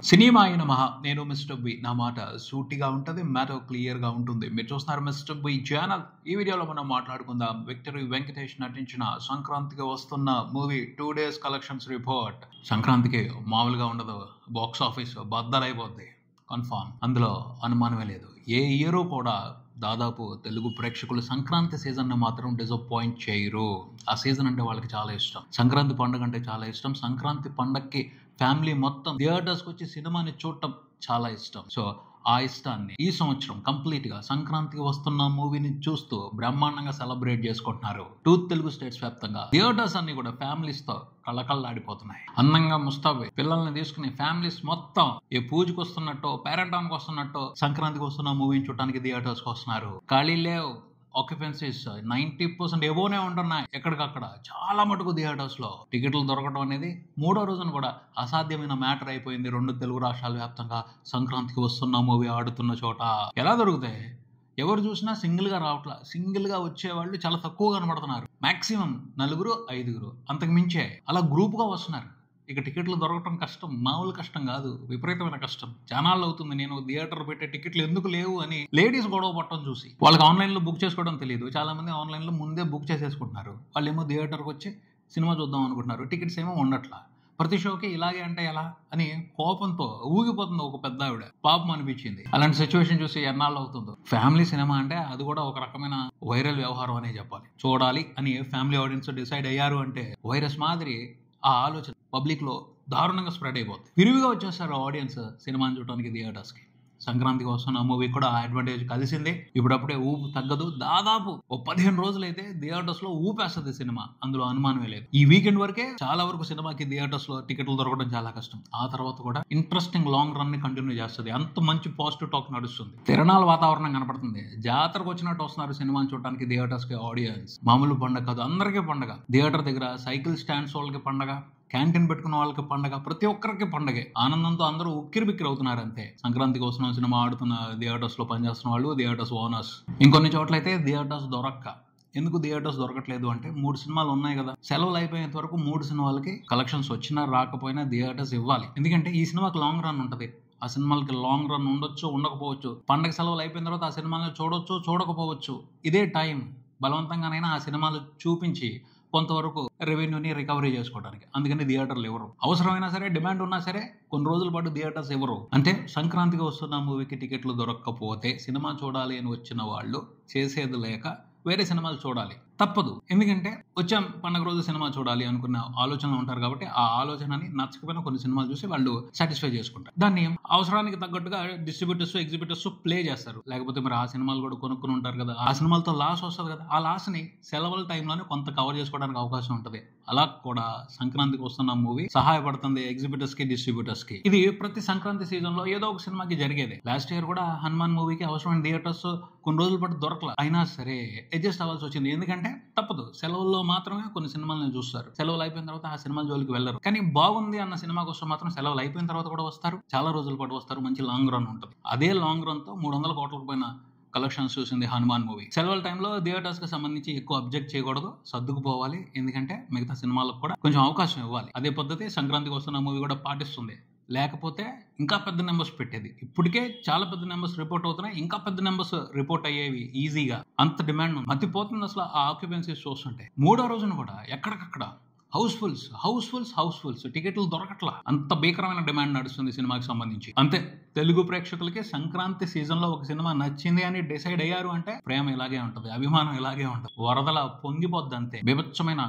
సినిమాయ నమః. నేను mister B. నా మాట సూటిగా ఉంటది. మ్యాటర్ క్లియర్‌గా ఉంటుంది. మీరు చూస్తున్నారు మిస్టర్ బి ఛానల్. ఈ వీడియోలో మనం మాట్లాడుకుందాం. విక్టరీ వెంకటేష్ నటించిన సంక్రాంతికి వస్తున్న మూవీ 2 డేస్ కలెక్షన్స్ రిపోర్ట్. సంక్రాంతికి మామూలుగా ఉండదు. బాక్స్ ఆఫీస్ బద్దలైపోద్ది. కన్ఫర్మ్. అందులో అనుమానమే లేదు. ఏ ఇయర్ కూడా దాదాపు తెలుగు ప్రేక్షకులు సంక్రాంతి సీజన్‌ని మాత్రం డిసప్పాయింట్ చేయరు. ఆ సీజన్ అంటే వాళ్ళకి చాలా ఇష్టం. సంక్రాంతి పండుగ అంటే చాలా ఇష్టం. సంక్రాంతి పండగకి ఫ్యామిలీ మొత్తం థియేటర్స్‌కి వచ్చి సినిమాని చూడటం చాలా ఇష్టం. సో ఆ ఇష్టాన్ని ఈ సంవత్సరం కంప్లీట్‌గా సంక్రాంతికి వస్తున్న మూవీని చూస్తూ బ్రహ్మాండంగా సెలబ్రేట్ చేసుకుంటున్నారు. 2 తెలుగు స్టేట్స్ వ్యాప్తంగా థియేటర్స్ అన్ని కూడా ఫ్యామిలీస్‌తో కళకళలాడిపోతున్నాయి. అందంగా ముస్తాబై పిల్లల్ని తీసుకుని ఫ్యామిలీస్ మొత్తం ఏ పూజకు వస్తున్నట్టు, పేరంటానికి వస్తున్నట్టు సంక్రాంతికి వస్తున్న మూవీని చూడటానికి థియేటర్స్‌కి వస్తున్నారు. ఖాళీ లేవు. ఆక్యుపెన్సీస్ 90% ఎబోనే ఉంటున్నాయి. ఎక్కడికక్కడ చాలా మటుకు థియేటర్స్ లో టికెట్లు దొరకడం అనేది మూడో రోజున కూడా అసాధ్యమైన మ్యాటర్ అయిపోయింది. 2 తెలుగు రాష్ట్రాల వ్యాప్తంగా సంక్రాంతికి వస్తున్న మూవీ ఆడుతున్న చోట ఎలా దొరుకుతాయి? ఎవరు చూసినా సింగిల్ గా రావట్లా. సింగిల్ గా వచ్చేవాళ్ళు చాలా తక్కువ కనబడుతున్నారు. మాక్సిమం 4, 5 అంతకు మించే అలా గ్రూప్ గా వస్తున్నారు. ఇక టికెట్లు దొరకటం కష్టం. మామూలు కష్టం కాదు, విపరీతమైన కష్టం. చానాళ్ళు అవుతుంది నేను థియేటర్ పెట్టే టికెట్లు ఎందుకు లేవు అని లేడీస్ గొడవ పట్టడం చూసి. వాళ్ళకి ఆన్లైన్ లో బుక్ చేసుకోవడం తెలియదు. చాలా మంది ఆన్లైన్ లో ముందే బుక్ చేసేసుకుంటున్నారు. వాళ్ళు ఏమో థియేటర్కి వచ్చి సినిమా చూద్దాం అనుకుంటున్నారు. టికెట్స్ ఏమో ఉండట్లా. ప్రతి షోకి ఇలాగే అంటే ఎలా అని కోపంతో ఊగిపోతుంది ఒక పెద్ద ఆవిడ. పాపం అనిపించింది. అలాంటి సిచ్యువేషన్ చూసి ఎన్నాళ్ళు అవుతుందో. ఫ్యామిలీ సినిమా అంటే అది కూడా ఒక రకమైన వైరల్ వ్యవహారం అనే చెప్పాలి. చూడాలి అని ఫ్యామిలీ ఆడియన్స్ డిసైడ్ అయ్యారు అంటే వైరస్ మాదిరి ఆ ఆలోచన పబ్లిక్ లో దారుణంగా స్ప్రెడ్ అయిపోతుంది. విరివిగా వచ్చేస్తారు ఆడియన్స్ సినిమాని చూడడానికి థియేటర్స్ కి. సంక్రాంతికి వస్తున్న మూవీ కూడా ఆ అడ్వాంటేజ్ కలిసిందే. ఇప్పుడప్పుడే ఊపు తగ్గదు. దాదాపు 15 రోజులైతే థియేటర్స్ లో ఊపేస్తుంది సినిమా. అందులో అనుమానమే లేదు. ఈ వీకెండ్ వరకే చాలా వరకు సినిమాకి థియేటర్స్ లో టికెట్లు దొరకడం చాలా కష్టం. ఆ తర్వాత కూడా ఇంట్రెస్టింగ్ లాంగ్ రన్ ని కంటిన్యూ చేస్తుంది. అంత మంచి పాజిటివ్ టాక్ నడుస్తుంది. తిరణాల వాతావరణం కనపడుతుంది. జాతరకు వచ్చినట్టు వస్తున్నారు సినిమాని చూడడానికి థియేటర్స్ కి ఆడియన్స్. మామూలు పండగ కాదు, అందరికీ పండగ. థియేటర్ దగ్గర సైకిల్ స్టాండ్స్ వాళ్ళకి పండగ, క్యాంటీన్ పెట్టుకున్న వాళ్ళకి పండగ, ప్రతి ఒక్కరికి పండగే. ఆనందంతో అందరూ ఉక్కిరి బిక్కిరి అవుతున్నారు అంతే. సంక్రాంతికి వస్తున్న సినిమా ఆడుతున్న థియేటర్స్ లో పనిచేస్తున్న వాళ్ళు, థియేటర్స్ ఓనర్స్. ఇంకొన్ని చోట్ల అయితే థియేటర్స్ దొరక్క. ఎందుకు థియేటర్స్ దొరకట్లేదు అంటే 3 సినిమాలు ఉన్నాయి కదా. సెలవులు అయిపోయేంత వరకు 3 సినిమాలకి కలెక్షన్స్ వచ్చినా రాకపోయినా థియేటర్స్ ఇవ్వాలి. ఎందుకంటే ఈ సినిమాకి లాంగ్ రన్ ఉంటది. ఆ సినిమాలకి లాంగ్ రన్ ఉండొచ్చు, ఉండకపోవచ్చు. పండగ సెలవులు అయిపోయిన తర్వాత ఆ సినిమాలను చూడొచ్చు, చూడకపోవచ్చు. ఇదే టైం బలవంతంగానైనా ఆ సినిమాలు చూపించి కొంతవరకు రెవెన్యూని రికవరీ చేసుకోవడానికి. అందుకని థియేటర్లు ఎవరు అవసరమైనా సరే, డిమాండ్ ఉన్నా సరే కొన్ని రోజుల పాటు థియేటర్స్ ఎవరు అంటే సంక్రాంతికి వస్తున్న మూవీకి టికెట్లు దొరకకపోతే సినిమా చూడాలి అని వచ్చిన వాళ్ళు చేసేది లేక వేరే సినిమాలు చూడాలి. తప్పదు. ఎందుకంటే వచ్చాం పండుగ రోజు సినిమా చూడాలి అనుకున్న ఆలోచనలు ఉంటారు కాబట్టి ఆ ఆలోచనని నచ్చకపోయినా కొన్ని సినిమాలు చూసి వాళ్ళు సాటిస్ఫై చేసుకుంటారు. దాన్ని అవసరానికి తగ్గట్టుగా డిస్ట్రిబ్యూటర్స్, ఎగ్జిబిటర్స్ ప్లే చేస్తారు. లేకపోతే మరి ఆ సినిమాలు కూడా కొనుక్కుని ఉంటారు కదా. ఆ సినిమాలతో లాస్ వస్తుంది కదా. ఆ లాస్ ని సెలవుల టైంలోనే కొంత కవర్ చేసుకోవడానికి అవకాశం ఉంటుంది. అలా కూడా సంక్రాంతికి వస్తున్న మూవీ సహాయపడుతుంది ఎగ్జిబిటర్స్ కి, డిస్ట్రిబ్యూటర్స్ కి. ఇది ప్రతి సంక్రాంతి సీజన్ లో ఏదో ఒక సినిమాకి జరిగేది. లాస్ట్ ఇయర్ కూడా హనుమాన్ మూవీకి అవసరమైన థియేటర్స్ కొన్ని రోజుల పాటు దొరకల. అయినా సరే అడ్జస్ట్ అవ్వాల్సి వచ్చింది. ఎందుకంటే తప్పదు. సెలవుల్లో మాత్రమే కొన్ని సినిమాలను చూస్తారు. సెలవులు అయిపోయిన తర్వాత ఆ సినిమాల జోలికి వెళ్ళరు. కానీ బాగుంది అన్న సినిమా కోసం మాత్రం సెలవులు అయిపోయిన తర్వాత కూడా వస్తారు. చాలా రోజుల పాటు వస్తారు. మంచి లాంగ్ రన్ ఉంటుంది. అదే లాంగ్ రన్ తో 300 కోట్లకు పైన కలెక్షన్స్ చూసింది హనుమాన్ మూవీ. సెలవుల టైంలో థియేటర్స్ కి సంబంధించి ఎక్కువ అబ్జెక్ట్ చేయకూడదు, సర్దుకుపోవాలి. ఎందుకంటే మిగతా సినిమాలకు కూడా కొంచెం అవకాశం ఇవ్వాలి. అదే పద్ధతి సంక్రాంతికి వస్తున్న మూవీ కూడా పాటిస్తుంది. లేకపోతే ఇంకా పెద్ద నెంబర్స్ పెట్టేది. ఇప్పటికే చాలా పెద్ద నెంబర్స్ రిపోర్ట్ అవుతున్నాయి. ఇంకా పెద్ద నెంబర్స్ రిపోర్ట్ అయ్యేవి ఈజీగా. అంత డిమాండ్ ఉంది. మతిపోతుంది అసలు ఆ ఆక్యుపెన్సీస్ చూస్తుంటే. మూడో రోజున కూడా ఎక్కడికక్కడ హౌస్ఫుల్స్ టికెట్లు దొరకట్లా. అంత భీకరమైన డిమాండ్ నడుస్తుంది సినిమాకి సంబంధించి. అంతే. తెలుగు ప్రేక్షకులకి సంక్రాంతి సీజన్ లో ఒక సినిమా నచ్చింది అని డిసైడ్ అయ్యారు అంటే ప్రేమ ఇలాగే ఉంటది, అభిమానం ఇలాగే ఉంటది. వరదల పొంగిపోద్ది అంతే. బీభత్సమైన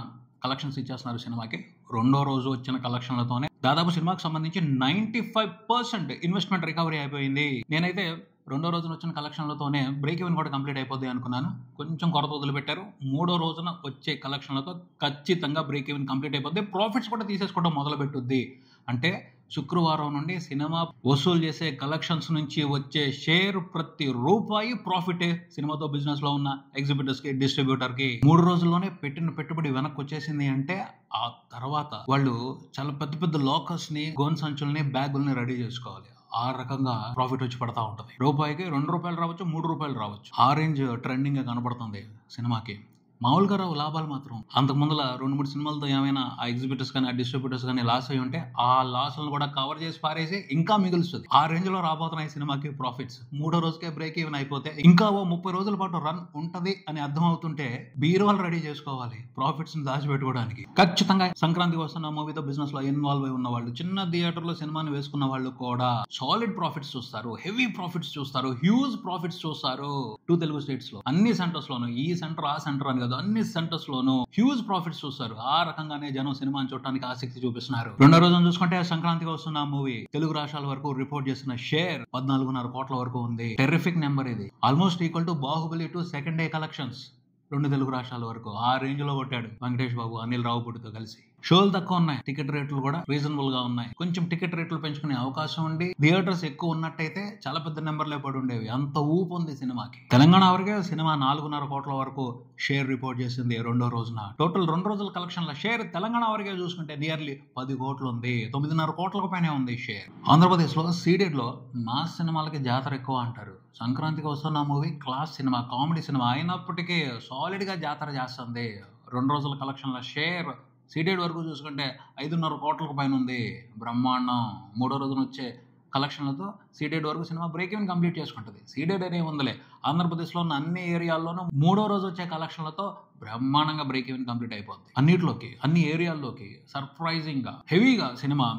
కలెక్షన్స్ ఇచ్చేస్తున్నారు సినిమాకి. రెండో రోజు వచ్చిన కలెక్షన్లతోనే దాదాపు సినిమాకి సంబంధించి 95% ఇన్వెస్ట్మెంట్ రికవరీ అయిపోయింది. నేనైతే రెండో రోజున వచ్చిన కలెక్షన్లతోనే బ్రేక్ ఈవెన్ కూడా కంప్లీట్ అయిపోద్ది అనుకున్నాను. కొంచెం కొరత వదిలిపెట్టారు. మూడో రోజున వచ్చే కలెక్షన్లతో ఖచ్చితంగా బ్రేక్ ఈవెన్ కంప్లీట్ అయిపోద్ది. ప్రాఫిట్స్ కూడా తీసేసుకోవడం మొదలు పెట్టుద్ది. అంటే శుక్రవారం నుండి సినిమా వసూలు చేసే కలెక్షన్స్ నుంచి వచ్చే షేర్ ప్రతి రూపాయి ప్రాఫిటే సినిమాతో బిజినెస్ లో ఉన్న ఎగ్జిబిటర్స్ కి, డిస్ట్రిబ్యూటర్ కి. 3 రోజుల్లోనే పెట్టిన పెట్టుబడి వెనక్కి వచ్చేసింది అంటే ఆ తర్వాత వాళ్ళు చాలా పెద్ద పెద్ద లాకర్స్ ని, గోన్ సంచుల్ని, బ్యాగుల్ని రెడీ చేసుకోవాలి. ఆ రకంగా ప్రాఫిట్ వచ్చి పడతా ఉంటది. రూపాయికి 2 రూపాయలు రావచ్చు, 3 రూపాయలు రావచ్చు. ఆ రేంజ్ ట్రెండింగ్ గా కనబడుతుంది సినిమాకి. మామూలుగా రావు లాభాలు మాత్రం. అంతకు ముందుల 2-3 సినిమాలతో ఏమైనా ఆ ఎగ్జిబిటర్స్ కానీ, ఆ డిస్ట్రిబ్యూటర్స్ కానీ లాస్ అయ్యి ఉంటే ఆ లాస్లను కూడా కవర్ చేసి పారేసి ఇంకా మిగులుస్తుంది. ఆ రేంజ్ లో రాబోతున్నాయి సినిమాకి ప్రాఫిట్స్. 3వ రోజుకే బ్రేక్ ఈవెన్ అయిపోతే ఇంకా ఓ 30 రోజుల పాటు రన్ ఉంటది అని అర్థం అవుతుంటే బీరువాలు రెడీ చేసుకోవాలి ప్రాఫిట్స్ ని దాచిపెట్టుకోవడానికి. ఖచ్చితంగా సంక్రాంతికి వస్తున్న మూవీతో బిజినెస్ లో ఇన్వాల్వ్ అయి ఉన్న వాళ్ళు, చిన్న థియేటర్ లో సినిమాని వేసుకున్న వాళ్ళు కూడా సాలిడ్ ప్రాఫిట్స్ చూస్తారు, హెవీ ప్రాఫిట్స్ చూస్తారు, హ్యూజ్ ప్రాఫిట్స్ చూస్తారు. 2 తెలుగు స్టేట్స్ లో అన్ని సెంటర్స్ లోను, ఈ సెంటర్ ఆ సెంటర్ అని కాదు, అన్ని సెంటర్స్ లోను హ్యూజ్ ప్రాఫిట్స్ చూస్తారు. ఆ రకంగానే జనం సినిమాని చూడడానికి ఆసక్తి చూపిస్తున్నారు. రెండో రోజున చూసుకుంటే సంక్రాంతికి వస్తున్న మూవీ తెలుగు రాష్ట్రాల వరకు రిపోర్ట్ చేసిన షేర్ 14.5 కోట్ల వరకు ఉంది. టెర్రిఫిక్ నెంబర్ ఇది. Almost equal to Baahubali to second day collections 2 Telugu రాష్ట్రాల వరకు. ఆ రేంజ్ లో కొట్టాడు వెంకటేష్ బాబు అనిల్ రావుపూడితో కలిసి. షోలు తక్కువ ఉన్నాయి, టికెట్ రేట్లు కూడా రీజనబుల్ గా ఉన్నాయి. కొంచెం టికెట్ రేట్లు పెంచుకునే అవకాశం ఉండి థియేటర్స్ ఎక్కువ ఉన్నట్టయితే చాలా పెద్ద నెంబర్లే పడి ఉండేవి. అంత ఊపు ఉంది సినిమాకి. తెలంగాణ వరకే సినిమా 4.5 కోట్ల వరకు షేర్ రిపోర్ట్ చేసింది రెండో రోజున. టోటల్ 2 రోజుల కలెక్షన్ల షేర్ తెలంగాణ వరకే చూసుకుంటే నియర్లీ 10 కోట్లు ఉంది. 9.5 కోట్లకు పైనే ఉంది షేర్. ఆంధ్రప్రదేశ్ లో సీడెడ్ లో మాస్ సినిమాలకి జాతర ఎక్కువ అంటారు. సంక్రాంతికి వస్తున్న movie class cinema, comedy cinema అయినప్పటికీ సాలిడ్ గా జాతర చేస్తుంది. 2 రోజుల కలెక్షన్ల షేర్ సీడెడ్ వరకు చూసుకుంటే 5.5 కోట్లకు పైన ఉంది. బ్రహ్మాండం. 3వ రోజున వచ్చే కలెక్షన్లతో సీడెడ్ వరకు సినిమా బ్రేక్ ఈవెన్ కంప్లీట్ చేసుకుంటుంది. సీడెడ్ అనే ఉందిలే, ఆంధ్రప్రదేశ్లో ఉన్న అన్ని ఏరియాల్లోనూ 3వ రోజు వచ్చే కలెక్షన్లతో బ్రహ్మాండంగా బ్రేక్ ఈవెన్ కంప్లీట్ అయిపోతుంది. అన్నిట్లోకి, అన్ని ఏరియాల్లోకి సర్ప్రైజింగ్ గా హెవీగా సినిమా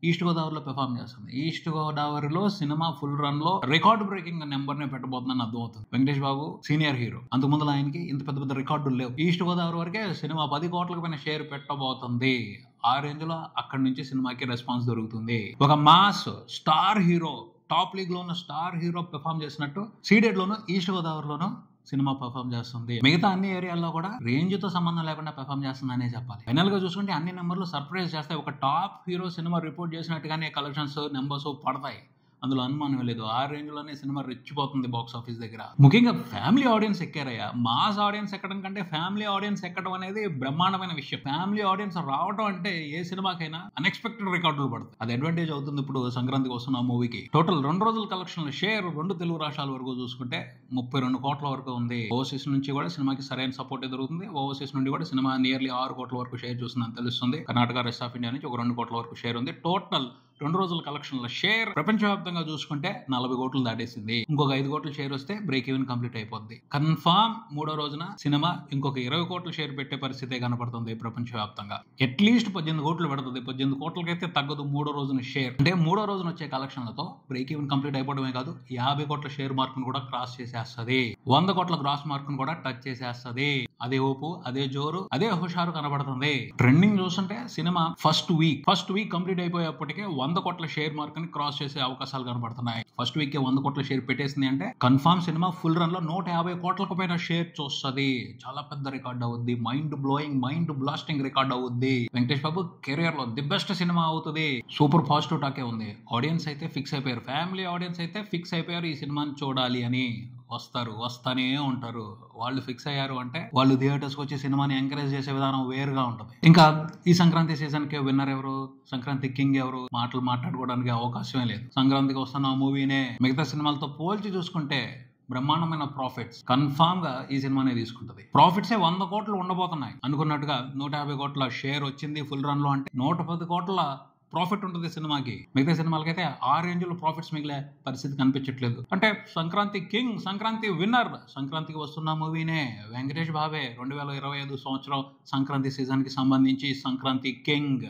ఈస్ట్ గోదావరిలో పెర్ఫార్మ్ చేస్తుంది. ఈస్ట్ గోదావరిలో సినిమా ఫుల్ రన్ లో రికార్డ్ బ్రేకింగ్ నెంబర్ నే పెట్టబోతుందని అర్థమవుతుంది. వెంకటేష్ బాబు సీనియర్ హీరో, అంతకు ముందు ఆయనకి ఇంత పెద్ద పెద్ద రికార్డులు లేవు. ఈస్ట్ గోదావరి వరకే సినిమా 10 కోట్లకు పైన షేర్ పెట్టబోతుంది. ఆ రేంజ్ లో అక్కడి నుంచి సినిమాకి రెస్పాన్స్ దొరుకుతుంది. ఒక mass star hero, top league లో ఉన్న స్టార్ హీరో పెర్ఫార్మ్ చేసినట్టు సీడెడ్ లోను, ఈస్ట్ గోదావరిలోను సినిమా పర్ఫామ్ చేస్తుంది. మిగతా అన్ని ఏరియాల్లో కూడా రేంజ్ తో సంబంధం లేకుండా పర్ఫామ్ చేస్తుందనే చెప్పాలి. ఫైనల్ గా చూసుకుంటే అన్ని నెంబర్లు సర్ప్రైజ్ చేస్తాయి. ఒక టాప్ హీరో సినిమా రిపోర్ట్ చేసినట్టుగానే కలెక్షన్స్ నెంబర్స్ పడతాయి, అందులో అనుమానం లేదు. ఆ రేంజ్ లోనే సినిమా రెచ్చిపోతుంది బాక్స్ ఆఫీస్ దగ్గర. ముఖ్యంగా ఫ్యామిలీ ఆడియన్స్ ఎక్కారయ్యా. మాస్ ఆడియన్స్ ఎక్కడం కంటే ఫ్యామిలీ ఆడియన్స్ ఎక్కడం అనేది బ్రహ్మాండమైన విషయం. ఫ్యామిలీ ఆడియన్స్ రావడం అంటే ఏ సినిమాకైనా అన్ఎక్స్పెక్టెడ్ రికార్డులు పడుతుంది. అది అడ్వాంటేజ్ అవుతుంది ఇప్పుడు సంక్రాంతికి వస్తున్న మూవీకి. టోటల్ 2 రోజుల కలెక్షన్ల షేర్ 2 తెలుగు రాష్ట్రాల వరకు చూసుకుంటే 32 కోట్ల వరకు ఉంది. ఓవర్సీస్ నుంచి కూడా సినిమాకి సరైన సపోర్ట్ దొరుకుతుంది. ఓవర్సీస్ నుండి కూడా సినిమా నియర్లీ 6 కోట్ల వరకు షేర్ చూస్తుందని తెలుస్తుంది. కర్ణాటక, రెస్ట్ ఆఫ్ ఇండియా నుంచి ఒక 2 కోట్ల వరకు షేర్ ఉంది. టోటల్ 2 రోజుల కలెక్షన్ల షేర్ ప్రపంచవ్యాప్తంగా చూసుకుంటే 40 కోట్లు దాటేసింది. ఇంకొక 5 కోట్ల షేర్ వస్తే బ్రేక్ ఈవెన్ కంప్లీట్ అయిపోద్ది. కన్ఫామ్ 3వ రోజున సినిమా ఇంకొక 20 కోట్ల షేర్ పెట్టే పరిస్థితే కనపడుతుంది ప్రపంచవ్యాప్తంగా. అట్లీస్ట్ 18 కోట్లు పెడుతుంది. 18 కోట్లకైతే తగ్గదు 3వ రోజున షేర్. అంటే 3వ రోజున వచ్చే కలెక్షన్లతో బ్రేక్ ఈవెన్ కంప్లీట్ అయిపోవడమే కాదు, 50 కోట్ల షేర్ మార్క్ ను కూడా క్రాస్ చేసేస్తుంది. 100 కోట్ల గ్రాస్ మార్క్ ను కూడా టచ్ చేసేస్తుంది. అదే ఊపు, అదే జోరు, అదే హుషారు కనబడుతుంది. ట్రెండింగ్ చూస్తుంటే సినిమా ఫస్ట్ వీక్ కంప్లీట్ అయిపోయేప్పటికే 100 కోట్ల షేర్ మార్క్ ని క్రాస్ చేసే అవకాశాలు కనబడుతున్నాయి. ఫస్ట్ వీక్ 100 కోట్ల షేర్ పెట్టేసింది అంటే కన్ఫర్మ్ సినిమా ఫుల్ రన్ లో 150 కోట్లకు పైన షేర్ చూస్తుంది. చాలా పెద్ద రికార్డ్ అవుద్ది. Mind blowing, mind blasting record అవుద్ది. వెంకటేష్ బాబు కెరియర్ లో ది బెస్ట్ సినిమా అవుతుంది. సూపర్ పాజిటివ్ టాకే ఉంది. ఆడియన్స్ అయితే ఫిక్స్ అయిపోయారు. ఫ్యామిలీ ఆడియన్స్ అయితే ఫిక్స్ అయిపోయారు ఈ సినిమాని చూడాలి అని. వస్తానే ఉంటారు. వాళ్ళు ఫిక్స్ అయ్యారు అంటే వాళ్ళు థియేటర్స్ కి వచ్చి సినిమాని ఎంకరేజ్ చేసే విధానం వేరుగా ఉంటుంది. ఇంకా ఈ సంక్రాంతి సీజన్ కి విన్నర్ ఎవరు, సంక్రాంతి కింగ్ ఎవరు మాట్లాడుకోవడానికి అవకాశమే లేదు. సంక్రాంతికి వస్తున్న మూవీనే మిగతా సినిమాలతో పోల్చి చూసుకుంటే బ్రహ్మాండమైన ప్రాఫిట్స్ కన్ఫామ్ గా ఈ సినిమానే తీసుకుంటది. ప్రాఫిట్స్ 100 కోట్లు ఉండబోతున్నాయి. అనుకున్నట్టుగా 150 కోట్ల షేర్ వచ్చింది ఫుల్ రన్ లో అంటే 110 కోట్ల ప్రాఫిట్ ఉంటుంది సినిమాకి. మిగతా సినిమాలకైతే ఆ రేంజ్ లో ప్రాఫిట్స్ మిగిలే పరిస్థితి కనిపించట్లేదు. అంటే సంక్రాంతి కింగ్, సంక్రాంతి విన్నర్ సంక్రాంతికి వస్తున్న మూవీనే వెంకటేష్ బాబే. 2025 సంవత్సరం సంక్రాంతి సీజన్ కి సంబంధించి సంక్రాంతి కింగ్.